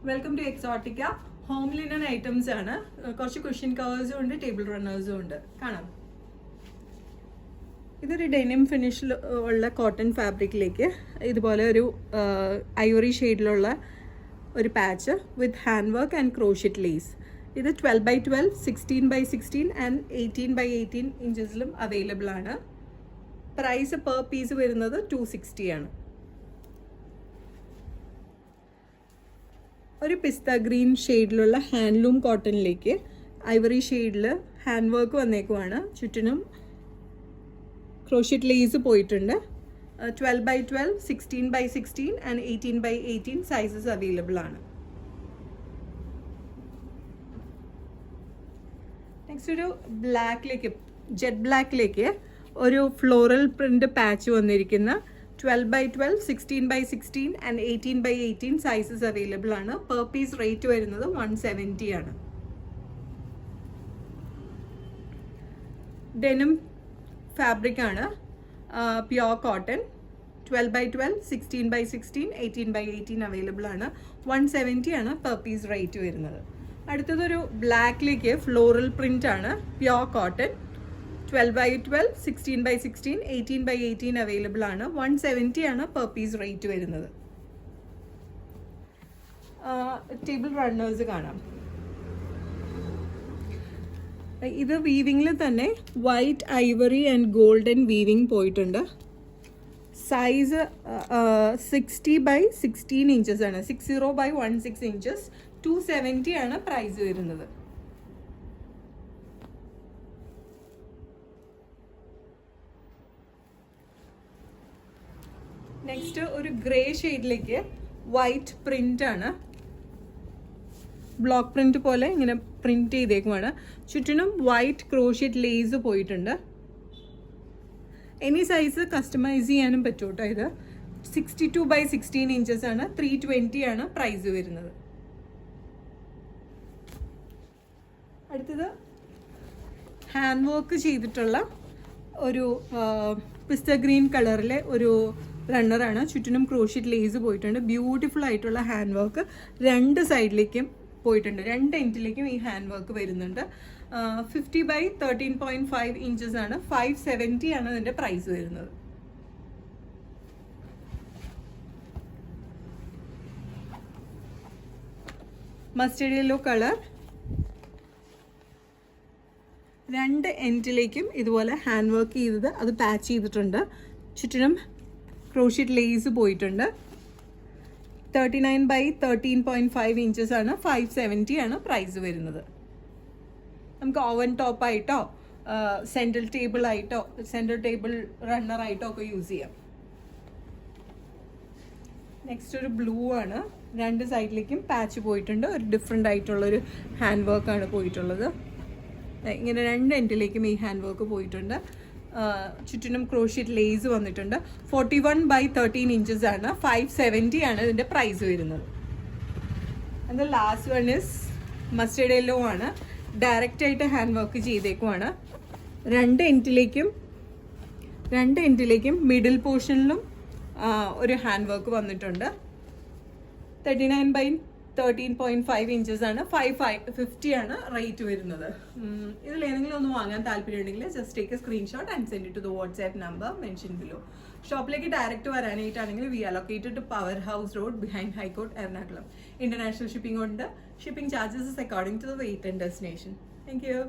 Welcome to Exotica. Home linen items ആണ്. കുറച്ച് cushion കവേഴ്സും ഉണ്ട്, ടേബിൾ റണ്ണേഴ്സും ഉണ്ട്. കാണാം. ഇതൊരു ഡെനിം ഫിനിഷിൽ ഉള്ള കോട്ടൺ ഫാബ്രിക്കിലേക്ക് ഇതുപോലെ ഒരു ഐവറി ഷെയ്ഡിലുള്ള ഒരു patch with hand work and crochet lace. ഇത് 12x12, 16x16 ആൻഡ് 18x18 ഇഞ്ചസിലും അവൈലബിൾ ആണ്. പ്രൈസ് പെർ പീസ് വരുന്നത് 260 ആണ്. ഒരു പിസ്ത ഗ്രീൻ ഷെയ്ഡിലുള്ള ഹാൻഡ്ലൂം കോട്ടണിലേക്ക് ഐവറി ഷെയ്ഡിൽ ഹാൻഡ് വർക്ക് വന്നേക്കുവാണ്. ചുറ്റിനും ക്രോഷ്യറ്റ് ലേസ് പോയിട്ടുണ്ട്. 12x12, 16x16 ആൻഡ് 18x18 സൈസസ് അവൈലബിൾ ആണ്. നെക്സ്റ്റ് ഒരു ബ്ലാക്കിലേക്ക്, ജെറ്റ് ബ്ലാക്കിലേക്ക് ഒരു ഫ്ലോറൽ പ്രിന്റ് പാച്ച് വന്നിരിക്കുന്ന 12x12, 16x16 ആൻഡ് 18x18 സൈസസ് അവൈലബിൾ ആണ്. പെർ പീസ് റേറ്റ് വരുന്നത് 170 ആണ്. ഡെനിം ഫാബ്രിക് ആണ്, pure cotton. 12x12, 16x16, 18x18 available ആണ്. 170 ആണ് പെർ പീസ് റേറ്റ് വരുന്നത്. അടുത്തതൊരു ബ്ലാക്കിലേക്ക് ഫ്ലോറൽ പ്രിന്റ് ആണ്, pure cotton. 12x12, 16x16, 18x18 available ആണ്. 170 ആണ് പെർ പീസ് റേറ്റ് വരുന്നത്. ടേബിൾ റണ്ണേഴ്സ് കാണാം. ഇത് വീവിങ്ങിൽ തന്നെ white Ivory and golden weaving പോയിട്ടുണ്ട്. സൈസ് 60x16 ഇഞ്ചസ് ആണ്. 60x16 inches. 270 ആണ് പ്രൈസ് വരുന്നത്. നെക്സ്റ്റ് ഒരു ഗ്രേ ഷെയ്ഡിലേക്ക് വൈറ്റ് പ്രിന്റ് ആണ്. ബ്ലോക്ക് പ്രിന്റ് പോലെ ഇങ്ങനെ പ്രിന്റ് ചെയ്തേക്കുവാണ്. ചുറ്റിനും വൈറ്റ് ക്രോഷ്യറ്റ് ലേസ് പോയിട്ടുണ്ട്. എനി സൈസ് കസ്റ്റമൈസ് ചെയ്യാനും പറ്റും കേട്ടോ. ഇത് 62x16 ഇഞ്ചസ് ആണ്. 320 ആണ് പ്രൈസ് വരുന്നത്. അടുത്തത് ഹാൻഡ് വർക്ക് ചെയ്തിട്ടുള്ള ഒരു പിസ്ത ഗ്രീൻ കളറിലെ ഒരു റണ്ണറാണ്. ചുറ്റിനും ക്രോഷ്യറ്റ് ലേസ് പോയിട്ടുണ്ട്. ബ്യൂട്ടിഫുൾ ആയിട്ടുള്ള ഹാൻഡ് വർക്ക് രണ്ട് സൈഡിലേക്കും പോയിട്ടുണ്ട്. രണ്ട് എൻഡിലേക്കും ഈ ഹാൻഡ് വർക്ക് വരുന്നുണ്ട്. 50x13.5 ഇഞ്ചസ് ആണ്. 570 ആണ് ഇതിൻ്റെ പ്രൈസ് വരുന്നത്. Mustard yellow colour. രണ്ട് എൻഡിലേക്കും ഇതുപോലെ ഹാൻഡ് വർക്ക് ചെയ്തത് അത് പാച്ച് ചെയ്തിട്ടുണ്ട്. ചുറ്റിനും ക്രോഷ്യറ്റ് ലേസ് പോയിട്ടുണ്ട്. 39x13.5 ഇഞ്ചസ് ആണ്. 570 ആണ് പ്രൈസ് വരുന്നത്. നമുക്ക് ഓവൻ ടോപ്പായിട്ടോ സെൻട്രൽ ടേബിൾ ആയിട്ടോ സെൻട്രൽ ടേബിൾ റണ്ണറായിട്ടോ ഒക്കെ യൂസ് ചെയ്യാം. നെക്സ്റ്റ് ഒരു ബ്ലൂ ആണ്. രണ്ട് സൈഡിലേക്കും പാച്ച് പോയിട്ടുണ്ട്. ഒരു ഡിഫറെൻ്റ് ആയിട്ടുള്ളൊരു ഹാൻഡ് വർക്കാണ് പോയിട്ടുള്ളത്. ഇങ്ങനെ രണ്ട് എൻഡിലേക്കും ഈ ഹാൻഡ് വർക്ക് പോയിട്ടുണ്ട്. ചുറ്റിനും ക്രോഷ്യറ്റ് ലേസ് വന്നിട്ടുണ്ട്. 41x13 ഇഞ്ചസ് ആണ്. 570 ആണ് ഇതിൻ്റെ പ്രൈസ് വരുന്നത്. And last one is mustard yellow ആണ്. ഡയറക്റ്റ് ആയിട്ട് ഹാൻഡ് വർക്ക് ചെയ്തേക്കുവാണ്. രണ്ട് എൻഡിലേക്കും മിഡിൽ പോർഷനിലും ഒരു ഹാൻഡ് വർക്ക് വന്നിട്ടുണ്ട്. 39x13.5 ഇഞ്ചസ് ആണ്. 550 ആണ് റേറ്റ് വരുന്നത്. ഇതിൽ ഏതെങ്കിലും ഒന്ന് വാങ്ങാൻ താല്പര്യമുണ്ടെങ്കിൽ just take a screenshot and send it to the WhatsApp number mention below. ഷോപ്പിലേക്ക് ഡയറക്റ്റ് വരാനായിട്ടാണെങ്കിൽ we allocated to power house road behind high court, Ernakulam. International shipping ഉണ്ട്. Shipping charges according to the weight and destination. Thank U.